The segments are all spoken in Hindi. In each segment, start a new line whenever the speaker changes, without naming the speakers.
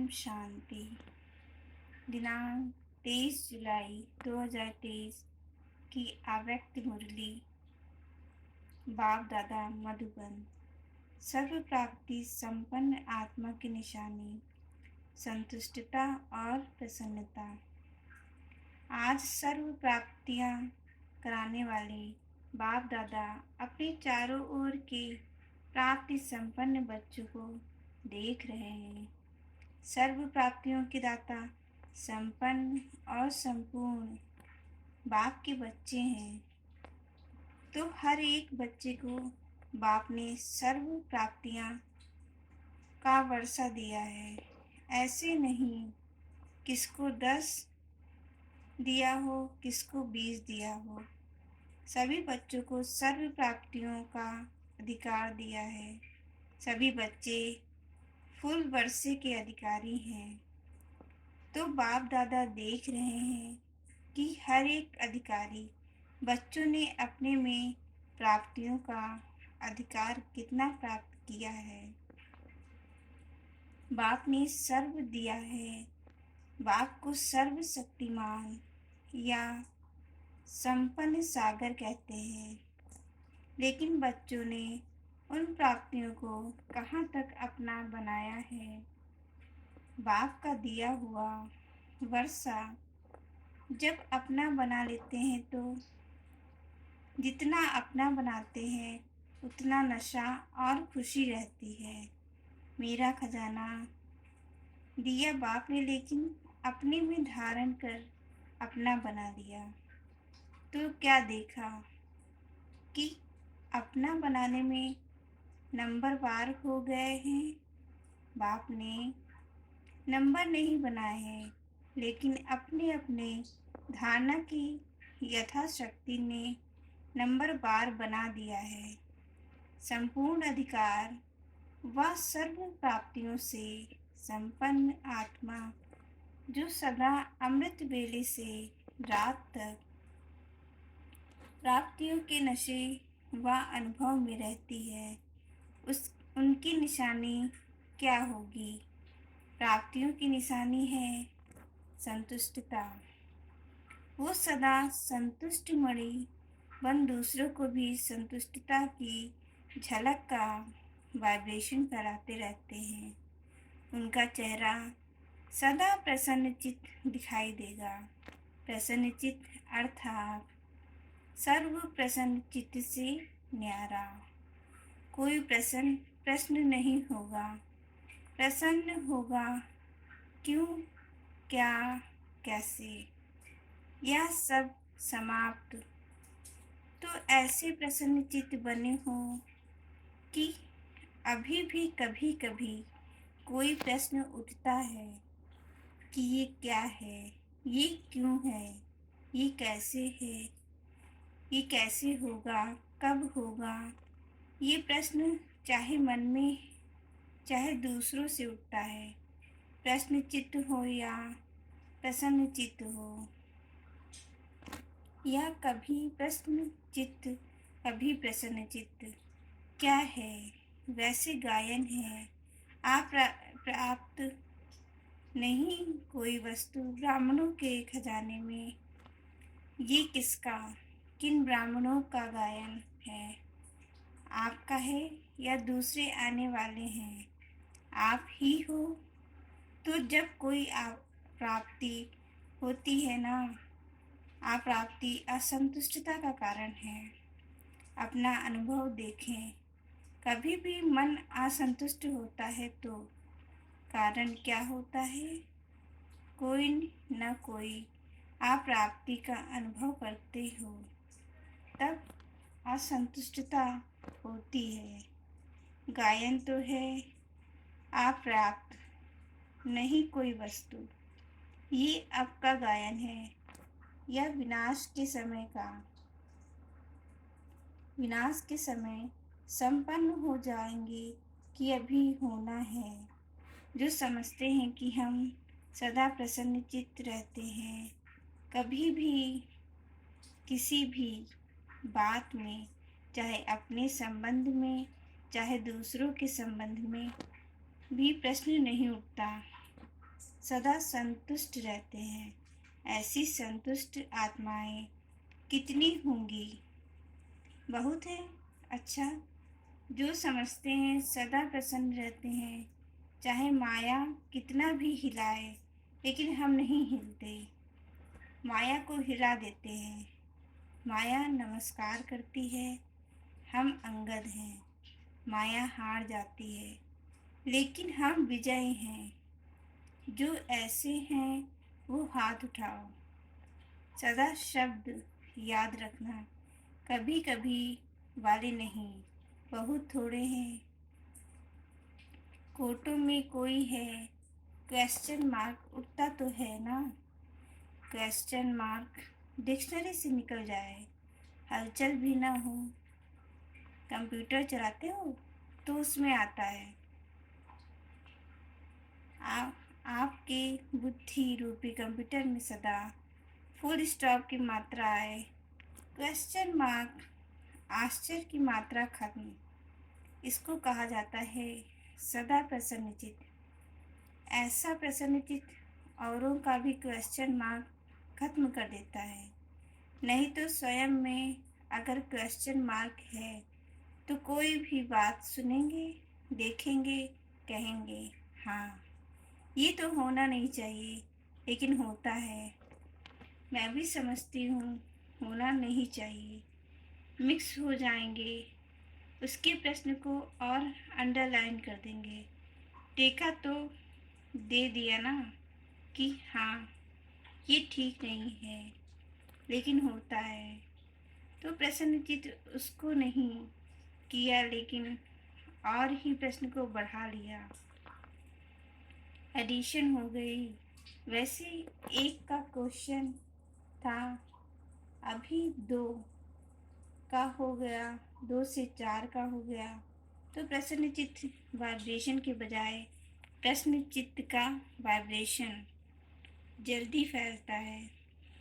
ओम शांति। दिनांक 23 जुलाई 2023 की अव्यक्त मुरली। बाप दादा मधुबन। सर्व प्राप्ति संपन्न आत्मा की निशानी संतुष्टता और प्रसन्नता। आज सर्व प्राप्तियां कराने वाले बाप दादा अपने चारों ओर के प्राप्ति संपन्न बच्चों को देख रहे हैं। सर्व प्राप्तियों के दाता संपन्न और संपूर्ण बाप के बच्चे हैं, तो हर एक बच्चे को बाप ने सर्व प्राप्तियां का वर्षा दिया है। ऐसे नहीं किसको 10 दिया हो, किसको 20 दिया हो, सभी बच्चों को सर्व प्राप्तियों का अधिकार दिया है। सभी बच्चे फुल वर्षे के अधिकारी हैं। तो बाप दादा देख रहे हैं कि हर एक अधिकारी बच्चों ने अपने में प्राप्तियों का अधिकार कितना प्राप्त किया है। बाप ने सर्व दिया है। बाप को सर्व शक्तिमान या संपन्न सागर कहते हैं, लेकिन बच्चों ने उन प्राप्तियों को कहाँ तक अपना बनाया है। बाप का दिया हुआ वर्षा जब अपना बना लेते हैं तो जितना अपना बनाते हैं उतना नशा और खुशी रहती है। मेरा खजाना दिया बाप ने, लेकिन अपने में धारण कर अपना बना लिया। तो क्या देखा कि अपना बनाने में नंबर पार हो गए हैं। बाप ने नंबर नहीं बनाए हैं, लेकिन अपने अपने धारणा की यथाशक्ति ने नंबर बार बना दिया है। संपूर्ण अधिकार व सर्व प्राप्तियों से संपन्न आत्मा जो सदा अमृत वेले से रात तक प्राप्तियों के नशे व अनुभव में रहती है, उनकी निशानी क्या होगी। प्राप्तियों की निशानी है संतुष्टता। वो सदा संतुष्ट मणि बन दूसरों को भी संतुष्टता की झलक का वाइब्रेशन कराते रहते हैं। उनका चेहरा सदा प्रसन्नचित दिखाई देगा। प्रसन्नचित अर्थात सर्व प्रसन्नचित से न्यारा। कोई प्रश्न नहीं होगा। प्रसन्न होगा क्यों, क्या, कैसे, यह सब समाप्त। तो ऐसे प्रसन्नचित्त बने हो कि अभी भी कभी कभी कोई प्रश्न उठता है कि ये क्या है, ये क्यों है, ये कैसे है, ये कैसे होगा, कब होगा। ये प्रश्न चाहे मन में चाहे दूसरों से उठता है। प्रश्न चित्त हो या प्रसन्न चित्त हो, या कभी प्रश्न चित्त कभी प्रसन्न चित्त। क्या है, वैसे गायन है। आप प्राप्त नहीं कोई वस्तु ब्राह्मणों के खजाने में। ये किसका, किन ब्राह्मणों का गायन है। आपका है या दूसरे आने वाले हैं। आप ही हो। तो जब कोई प्राप्ति होती है ना, अप्राप्ति असंतुष्टता का कारण है। अपना अनुभव देखें। कभी भी मन असंतुष्ट होता है तो कारण क्या होता है। कोई न कोई अप्राप्ति का अनुभव करते हो, तब असंतुष्टता होती है। गायन तो है अप्राप्त नहीं कोई वस्तु। ये अब का गायन है, यह विनाश के समय का। विनाश के समय संपन्न हो जाएंगे कि अभी होना है। जो समझते हैं कि हम सदा प्रसन्नचित्त रहते हैं, कभी भी किसी भी बात में, चाहे अपने संबंध में चाहे दूसरों के संबंध में भी प्रश्न नहीं उठता। सदा संतुष्ट रहते हैं। ऐसी संतुष्ट आत्माएं कितनी होंगी? बहुत है। अच्छा, जो समझते हैं सदा प्रसन्न रहते हैं, चाहे माया कितना भी हिलाए, लेकिन हम नहीं हिलते। माया को हिला देते हैं। माया नमस्कार करती है, हम अंगद हैं। माया हार जाती है, लेकिन हम विजयी हैं। जो ऐसे हैं वो हाथ उठाओ। सदा शब्द याद रखना, कभी कभी वाले नहीं, बहुत थोड़े हैं। कोटों में कोई है, क्वेश्चन मार्क उठता तो है ना। क्वेश्चन मार्क डिक्शनरी से निकल जाए, हलचल भी ना हो। कंप्यूटर चलाते हो तो उसमें आता है, आपके बुद्धि रूपी कंप्यूटर में सदा फुल स्टॉप की मात्रा आए, क्वेश्चन मार्क आश्चर्य की मात्रा खत्म। इसको कहा जाता है सदा प्रसन्नचित्त। ऐसा प्रसन्नचित्त औरों का भी क्वेश्चन मार्क खत्म कर देता है। नहीं तो स्वयं में अगर क्वेश्चन मार्क है तो कोई भी बात सुनेंगे, देखेंगे, कहेंगे हाँ ये तो होना नहीं चाहिए, लेकिन होता है। मैं भी समझती हूँ होना नहीं चाहिए। मिक्स हो जाएंगे, उसके प्रश्न को और अंडरलाइन कर देंगे। टेका तो दे दिया ना कि हाँ ये ठीक नहीं है, लेकिन होता है। तो प्रसन्नचित्त उसको नहीं किया, लेकिन और ही प्रश्न को बढ़ा लिया। एडिशन हो गई। वैसे एक का क्वेश्चन था, अभी दो का हो गया, 2 से 4 का हो गया। तो प्रसन्न चित्त वाइब्रेशन के बजाय प्रश्न चित्त का वाइब्रेशन जल्दी फैलता है।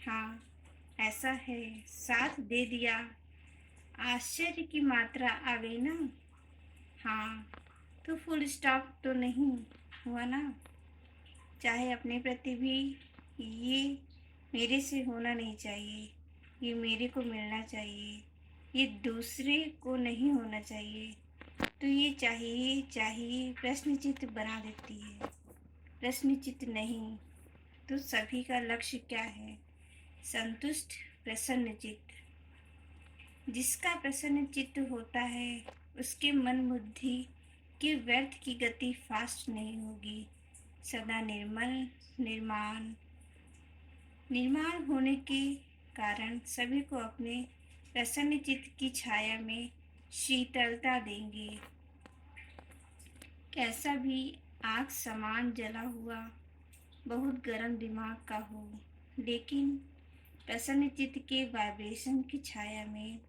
हाँ ऐसा है, साथ दे दिया। आश्चर्य की मात्रा आ गई ना। हाँ तो फुल स्टॉप तो नहीं हुआ ना। चाहे अपने प्रति भी ये मेरे से होना नहीं चाहिए, ये मेरे को मिलना चाहिए, ये दूसरे को नहीं होना चाहिए। तो ये चाहिए चाहिए प्रश्नचित्त बना देती है। प्रश्नचित्त नहीं तो सभी का लक्ष्य क्या है? संतुष्ट प्रसन्न चित्त। जिसका प्रसन्न चित्त होता है उसके मन बुद्धि की व्यर्थ की गति फास्ट नहीं होगी। सदा निर्मल निर्माण निर्माण होने के कारण सभी को अपने प्रसन्न चित्त की छाया में शीतलता देंगे। कैसा भी आग समान जला हुआ बहुत गर्म दिमाग का हो, लेकिन प्रसन्न चित्त के वाइब्रेशन की छाया में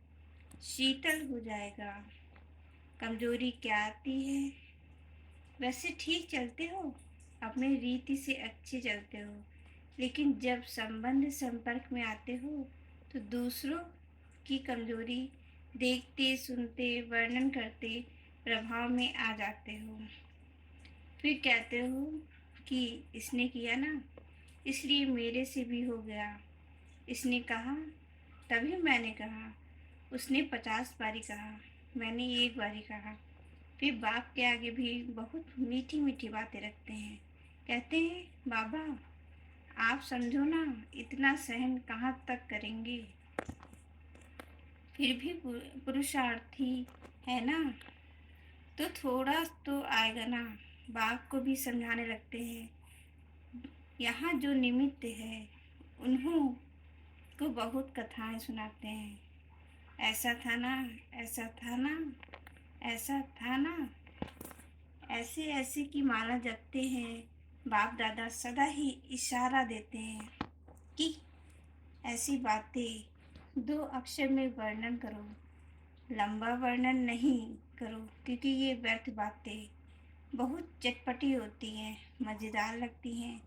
शीतल हो जाएगा। कमजोरी क्या आती है? वैसे ठीक चलते हो, अपने रीति से अच्छे चलते हो, लेकिन जब संबंध संपर्क में आते हो तो दूसरों की कमजोरी देखते सुनते वर्णन करते प्रभाव में आ जाते हो। फिर कहते हो कि इसने किया ना, इसलिए मेरे से भी हो गया। इसने कहा तभी मैंने कहा, उसने 50 बारी कहा, मैंने एक बारी कहा। फिर बाप के आगे भी बहुत मीठी मीठी बातें रखते हैं। कहते हैं बाबा आप समझो ना, इतना सहन कहाँ तक करेंगे। फिर भी पुरुषार्थी है ना, तो थोड़ा तो आएगा ना। बाप को भी समझाने लगते हैं। यहाँ जो निमित्त है उन्हों को बहुत कथाएं सुनाते हैं। ऐसा था ना, ऐसा था ना, ऐसा था ना। ऐसे ऐसे की माला जपते हैं। बाप दादा सदा ही इशारा देते हैं कि ऐसी बातें 2 अक्षर में वर्णन करो, लंबा वर्णन नहीं करो, क्योंकि ये व्यर्थ बातें बहुत चटपटी होती हैं, मज़ेदार लगती हैं।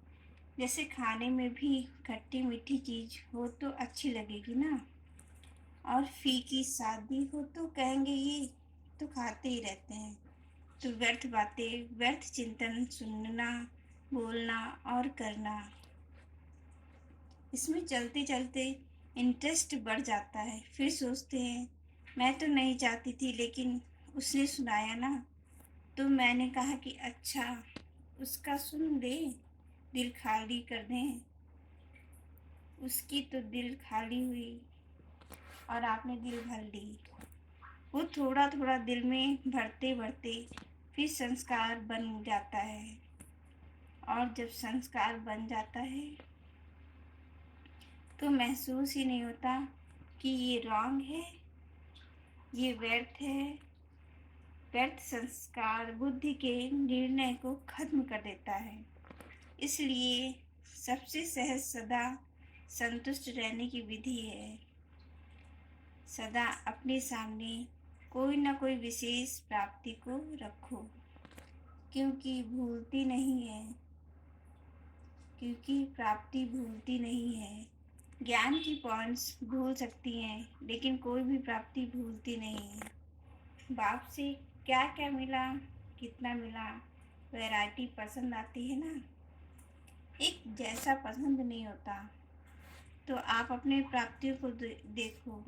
जैसे खाने में भी खट्टी मीठी चीज़ हो तो अच्छी लगेगी ना, और फीकी सादी हो तो कहेंगे ये तो खाते ही रहते हैं। तो व्यर्थ बातें, व्यर्थ चिंतन सुनना बोलना और करना। इसमें चलते चलते इंटरेस्ट बढ़ जाता है। फिर सोचते हैं मैं तो नहीं चाहती थी, लेकिन उसने सुनाया ना, तो मैंने कहा कि अच्छा उसका सुन दे, दिल खाली कर दें। उसकी तो दिल खाली हुई और आपने दिल भर ली। वो थोड़ा थोड़ा दिल में भरते भरते फिर संस्कार बन जाता है। और जब संस्कार बन जाता है तो महसूस ही नहीं होता कि ये रॉन्ग है, ये व्यर्थ है। व्यर्थ संस्कार बुद्धि के निर्णय को खत्म कर देता है। इसलिए सबसे सहज सदा संतुष्ट रहने की विधि है। सदा अपने सामने कोई ना कोई विशेष प्राप्ति को रखो, क्योंकि भूलती नहीं है, क्योंकि प्राप्ति भूलती नहीं है। ज्ञान की पॉइंट्स भूल सकती हैं, लेकिन कोई भी प्राप्ति भूलती नहीं है। बाप से क्या क्या मिला, कितना मिला, वैरायटी पसंद आती है ना। एक जैसा पसंद नहीं होता। तो आप अपने प्राप्तियों को देखो।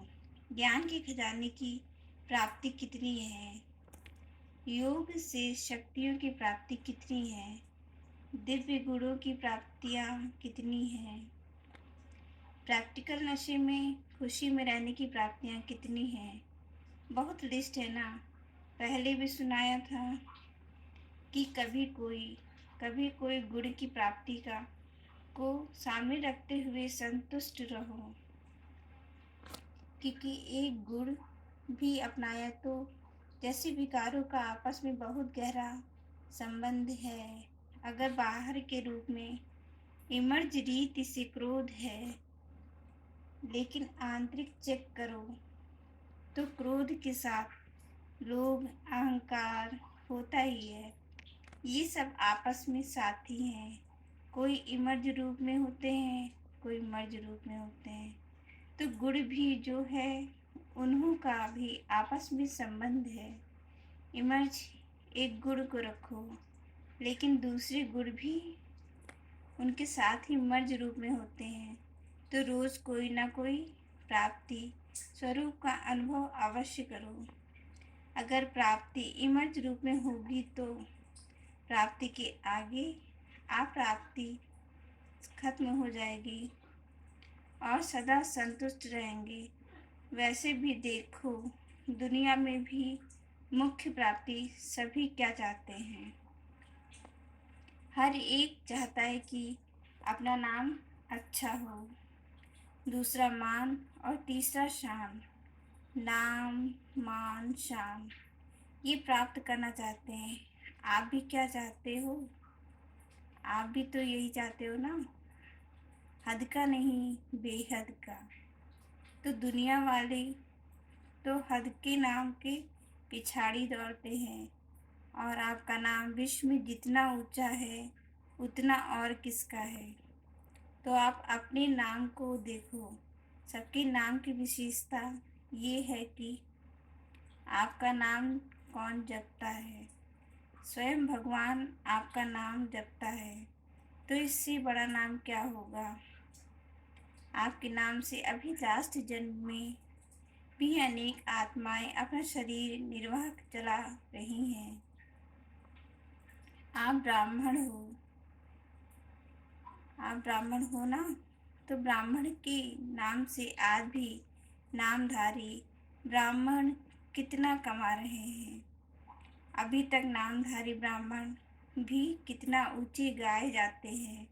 ज्ञान के खजाने की प्राप्ति कितनी है, योग से शक्तियों की प्राप्ति कितनी है, दिव्य गुणों की प्राप्तियाँ कितनी हैं, प्रैक्टिकल नशे में खुशी में रहने की प्राप्तियाँ कितनी हैं। बहुत लिस्ट है ना। पहले भी सुनाया था कि कभी कोई गुण की प्राप्ति का को सामने रखते हुए संतुष्ट रहो, क्योंकि एक गुण भी अपनाया तो जैसे विकारों का आपस में बहुत गहरा संबंध है। अगर बाहर के रूप में इमर्ज रीति से क्रोध है, लेकिन आंतरिक चेक करो तो क्रोध के साथ लोभ अहंकार होता ही है। ये सब आपस में साथी हैं। कोई इमर्ज रूप में होते हैं, कोई मर्ज रूप में होते हैं। तो गुण भी जो है उन्हों का भी आपस में संबंध है। इमर्ज एक गुण को रखो, लेकिन दूसरे गुण भी उनके साथ ही मर्ज रूप में होते हैं। तो रोज कोई ना कोई प्राप्ति स्वरूप का अनुभव अवश्य करो। अगर प्राप्ति इमर्ज रूप में होगी तो प्राप्ति के आगे अप्राप्ति खत्म हो जाएगी और सदा संतुष्ट रहेंगे। वैसे भी देखो, दुनिया में भी मुख्य प्राप्ति सभी क्या चाहते हैं। हर एक चाहता है कि अपना नाम अच्छा हो, दूसरा मान और तीसरा शान। नाम मान शान ये प्राप्त करना चाहते हैं। आप भी क्या चाहते हो? आप भी तो यही चाहते हो ना, हद का नहीं बेहद का। तो दुनिया वाले तो हद के नाम के पिछाड़ी दौड़ते हैं, और आपका नाम विश्व में जितना ऊंचा है उतना और किसका है। तो आप अपने नाम को देखो। सबके नाम की विशेषता ये है कि आपका नाम कौन जपता है। स्वयं भगवान आपका नाम जपता है, तो इससे बड़ा नाम क्या होगा। आपके नाम से अभी लास्ट जन्म में भी अनेक आत्माएं अपना शरीर निर्वाह चला रही हैं। आप ब्राह्मण हो, आप ब्राह्मण हो ना, तो ब्राह्मण के नाम से आज भी नामधारी ब्राह्मण कितना कमा रहे हैं। अभी तक नामधारी ब्राह्मण भी कितना ऊंचे गाए जाते हैं।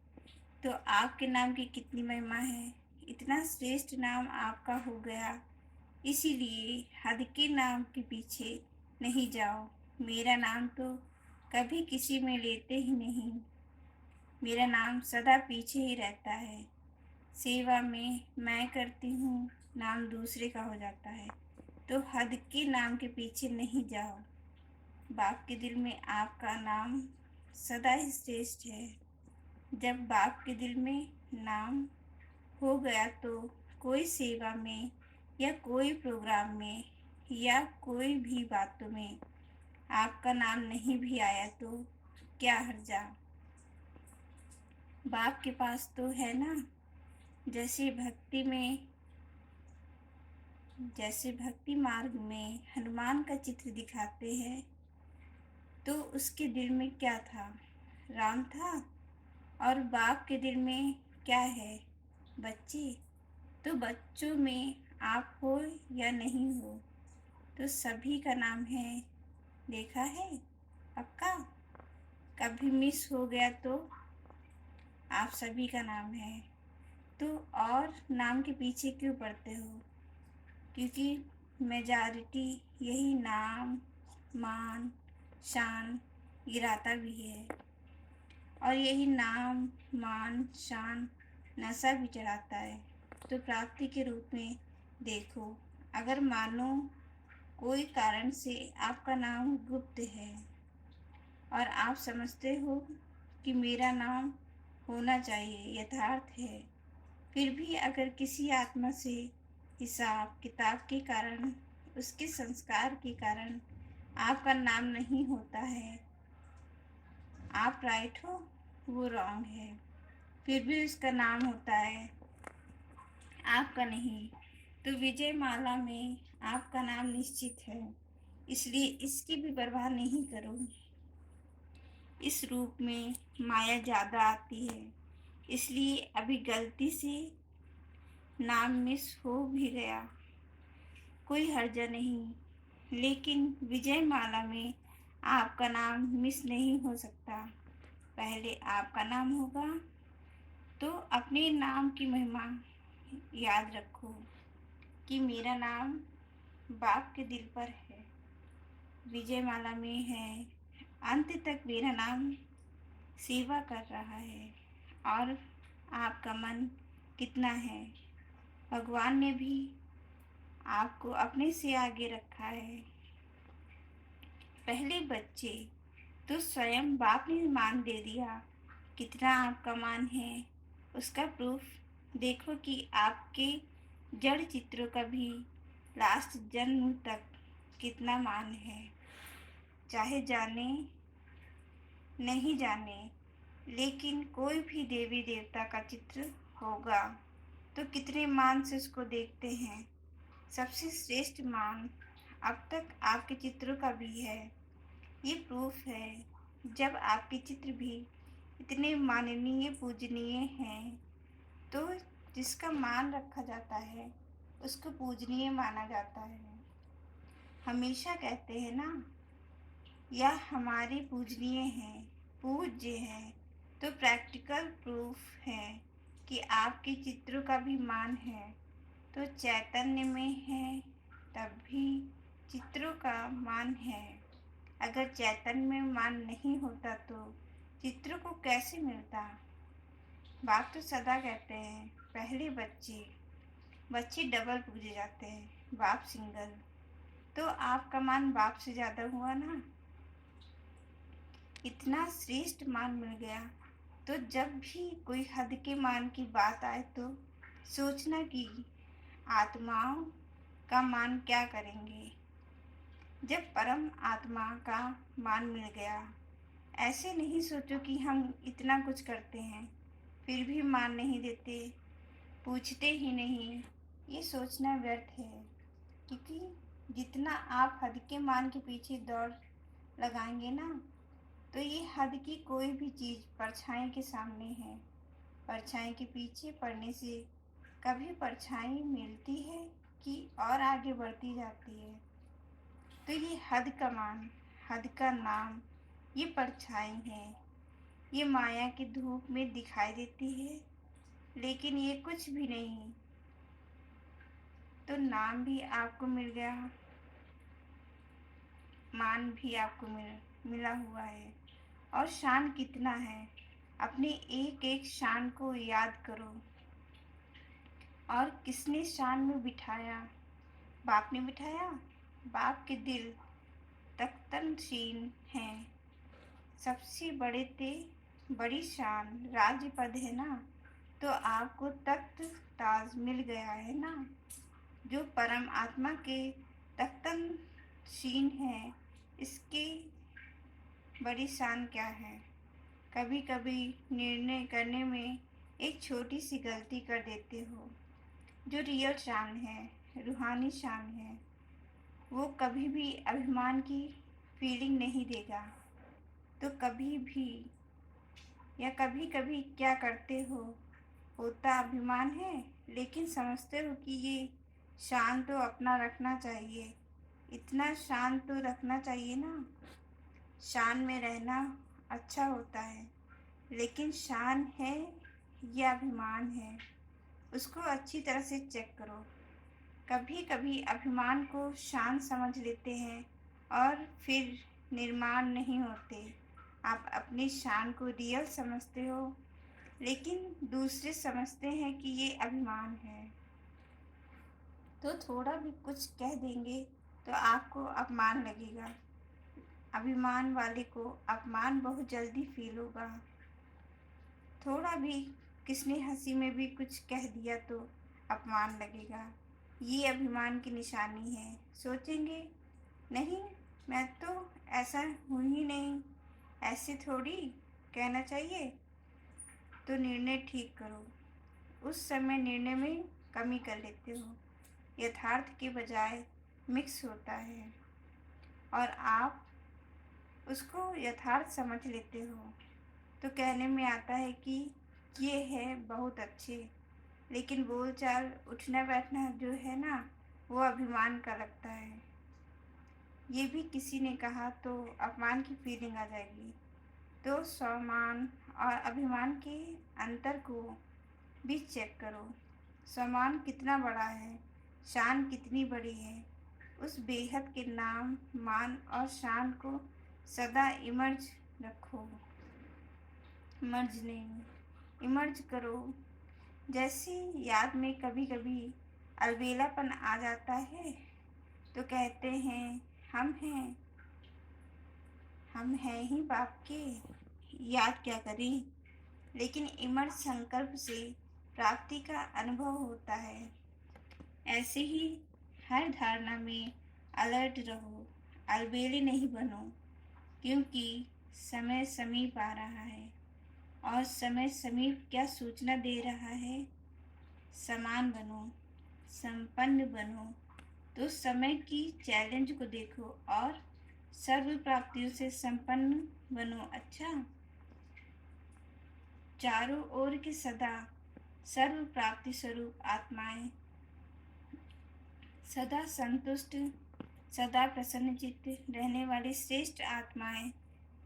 तो आपके नाम की कितनी महिमा है। इतना श्रेष्ठ नाम आपका हो गया, इसीलिए हद के नाम के पीछे नहीं जाओ। मेरा नाम तो कभी किसी में लेते ही नहीं। मेरा नाम सदा पीछे ही रहता है। सेवा में मैं करती हूँ, नाम दूसरे का हो जाता है। तो हद के नाम के पीछे नहीं जाओ। बाप के दिल में आपका नाम सदा ही श्रेष्ठ है। जब बाप के दिल में नाम हो गया तो कोई सेवा में या कोई प्रोग्राम में या कोई भी बातों में आपका नाम नहीं भी आया तो क्या हर्जा। बाप के पास तो है ना। जैसे भक्ति मार्ग में हनुमान का चित्र दिखाते हैं, तो उसके दिल में क्या था? राम था। और बाप के दिल में क्या है? बच्चे। तो बच्चों में आप हो या नहीं हो, तो सभी का नाम है। देखा है? पक्का? कभी मिस हो गया तो आप सभी का नाम है। तो और नाम के पीछे क्यों पड़ते हो? क्योंकि मेजॉरिटी यही नाम, मान, शान गिराता भी है, और यही नाम, मान, शान नशा भी चढ़ाता है। तो प्राप्ति के रूप में देखो, अगर मानो कोई कारण से आपका नाम गुप्त है और आप समझते हो कि मेरा नाम होना चाहिए, यथार्थ है, फिर भी अगर किसी आत्मा से हिसाब किताब के कारण, उसके संस्कार के कारण आपका नाम नहीं होता है, आप राइट हो, वो रॉन्ग है, फिर भी उसका नाम होता है, आपका नहीं, तो विजय माला में आपका नाम निश्चित है। इसलिए इसकी भी परवाह नहीं करो। इस रूप में माया ज़्यादा आती है, इसलिए अभी गलती से नाम मिस हो भी गया, कोई हर्जा नहीं। लेकिन विजय माला में आपका नाम मिस नहीं हो सकता। पहले आपका नाम होगा, तो अपने नाम की महिमा याद रखो कि मेरा नाम बाप के दिल पर है, विजय माला में है, अंत तक मेरा नाम सेवा कर रहा है। और आपका मन कितना है, भगवान ने भी आपको अपने से आगे रखा है। पहले बच्चे तो स्वयं बाप ने मान दे दिया। कितना आपका मान है, उसका प्रूफ देखो कि आपके जड़ चित्रों का भी लास्ट जन्म तक कितना मान है। चाहे जाने नहीं जाने, लेकिन कोई भी देवी देवता का चित्र होगा तो कितने मान से उसको देखते हैं। सबसे श्रेष्ठ मान अब तक आपके चित्रों का भी है। ये प्रूफ है, जब आपके चित्र भी इतने माननीय पूजनीय हैं, तो जिसका मान रखा जाता है उसको पूजनीय माना जाता है। हमेशा कहते हैं ना, यह हमारे पूजनीय हैं, पूज्य हैं, तो प्रैक्टिकल प्रूफ है कि आपके चित्रों का भी मान है। तो चैतन्य में है तब भी चित्रों का मान है। अगर चैतन्य में मान नहीं होता तो चित्रों को कैसे मिलता? बाप तो सदा कहते हैं, पहले बच्चे डबल पूजे जाते हैं, बाप सिंगल। तो आपका मान बाप से ज़्यादा हुआ ना। इतना श्रेष्ठ मान मिल गया, तो जब भी कोई हद के मान की बात आए तो सोचना कि आत्माओं का मान क्या करेंगे जब परम आत्मा का मान मिल गया। ऐसे नहीं सोचो कि हम इतना कुछ करते हैं फिर भी मान नहीं देते, पूछते ही नहीं। ये सोचना व्यर्थ है, क्योंकि जितना आप हद के मान के पीछे दौड़ लगाएंगे ना, तो ये हद की कोई भी चीज़ परछाई के सामने है। परछाई के पीछे पड़ने से कभी परछाई मिलती है कि और आगे बढ़ती जाती है। तो ये हद का मान, हद का नाम, ये परछाई है, ये माया की धूप में दिखाई देती है, लेकिन ये कुछ भी नहीं। तो नाम भी आपको मिल गया, मान भी आपको मिला हुआ है। और शान कितना है, अपने एक एक शान को याद करो। और किसने शान में बिठाया? बाप ने बिठाया। बाप के दिल तख्तनशीन हैं। सबसे बड़ी शान राज्य पद है ना, तो आपको तख्त ताज मिल गया है ना। जो परम आत्मा के तख्तनशीन है, इसकी बड़ी शान क्या है? कभी कभी निर्णय करने में एक छोटी सी गलती कर देते हो। जो रियल शान है, रूहानी शान है, वो कभी भी अभिमान की फीलिंग नहीं देगा। तो कभी भी या कभी कभी क्या करते हो, होता अभिमान है, लेकिन समझते हो कि ये शान तो अपना रखना चाहिए। इतना शान तो रखना चाहिए ना। शान में रहना अच्छा होता है, लेकिन शान है या अभिमान है, उसको अच्छी तरह से चेक करो। कभी कभी अभिमान को शान समझ लेते हैं और फिर निर्माण नहीं होते। आप अपनी शान को रियल समझते हो, लेकिन दूसरे समझते हैं कि ये अभिमान है। तो थोड़ा भी कुछ कह देंगे तो आपको अपमान लगेगा। अभिमान वाले को अपमान बहुत जल्दी फील होगा। थोड़ा भी किसने हंसी में भी कुछ कह दिया तो अपमान लगेगा। ये अभिमान की निशानी है। सोचेंगे, नहीं, मैं तो ऐसा हूँ ही नहीं, ऐसे थोड़ी कहना चाहिए। तो निर्णय ठीक करो। उस समय निर्णय में कमी कर लेते हो। यथार्थ के बजाय मिक्स होता है और आप उसको यथार्थ समझ लेते हो। तो कहने में आता है कि ये है बहुत अच्छे, लेकिन बोलचाल उठना बैठना जो है ना, वो अभिमान का लगता है। ये भी किसी ने कहा तो अपमान की फीलिंग आ जाएगी। तो सम्मान और अभिमान के अंतर को भी चेक करो। सम्मान कितना बड़ा है, शान कितनी बड़ी है। उस बेहद के नाम, मान और शान को सदा इमर्ज रखो। मर्ज नहीं, इमर्ज करो। जैसे याद में कभी कभी अलबेलापन आ जाता है तो कहते हैं, हम हैं, हम हैं ही बाप के, याद क्या करें। लेकिन इमर्ज संकल्प से प्राप्ति का अनुभव होता है। ऐसे ही हर धारणा में अलर्ट रहो, अलबेले नहीं बनो, क्योंकि समय समीप आ रहा है। और समय समीप क्या सूचना दे रहा है? समान बनो, संपन्न बनो। तो समय की चैलेंज को देखो और सर्व प्राप्तियों से संपन्न बनो। अच्छा, चारों ओर के सदा सर्व प्राप्ति स्वरूप आत्माएं, सदा संतुष्ट, सदा प्रसन्नचित्त रहने वाली श्रेष्ठ आत्माएं,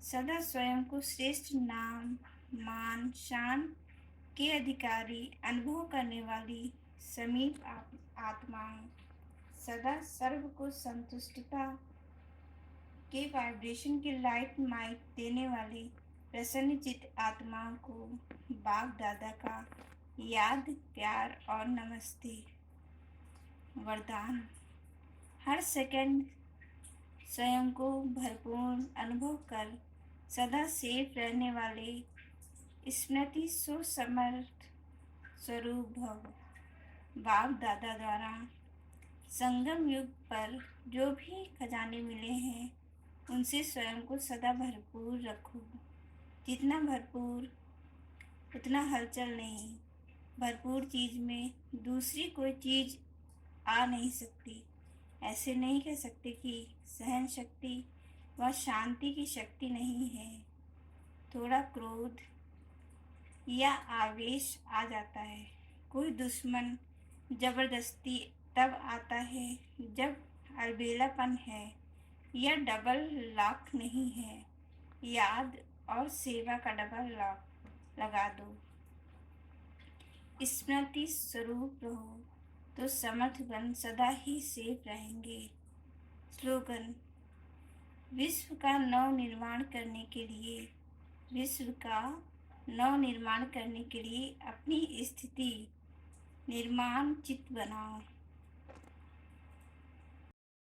सदा स्वयं को श्रेष्ठ नाम, मान, शान के अधिकारी अनुभव करने वाली समीप आत्माएं, सदा सर्व को संतुष्टता के वाइब्रेशन की लाइट माइट देने वाली प्रसन्नचित्त आत्माओं को बाप दादा का याद, प्यार और नमस्ते। वरदान: हर सेकंड स्वयं को भरपूर अनुभव कर सदा सेफ रहने वाले स्मृति सुसमर्थ स्वरूप भव। बाप दादा द्वारा संगम युग पर जो भी खजाने मिले हैं, उनसे स्वयं को सदा भरपूर रखो। जितना भरपूर, उतना हलचल नहीं। भरपूर चीज में दूसरी कोई चीज आ नहीं सकती। ऐसे नहीं कह सकते कि सहन शक्ति व शांति की शक्ति नहीं है। थोड़ा क्रोध या आवेश आ जाता है, कोई दुश्मन जबरदस्ती तब आता है जब अलबेलापन है या डबल लॉक नहीं है। याद और सेवा का डबल लॉक लगा दो। स्मृति स्वरूप रहो तो समर्थ बन सदा ही सेफ रहेंगे। स्लोगन: विश्व का नव निर्माण करने के लिए, विश्व का नव निर्माण करने के लिए अपनी स्थिति निर्माण चित्त बनाओ।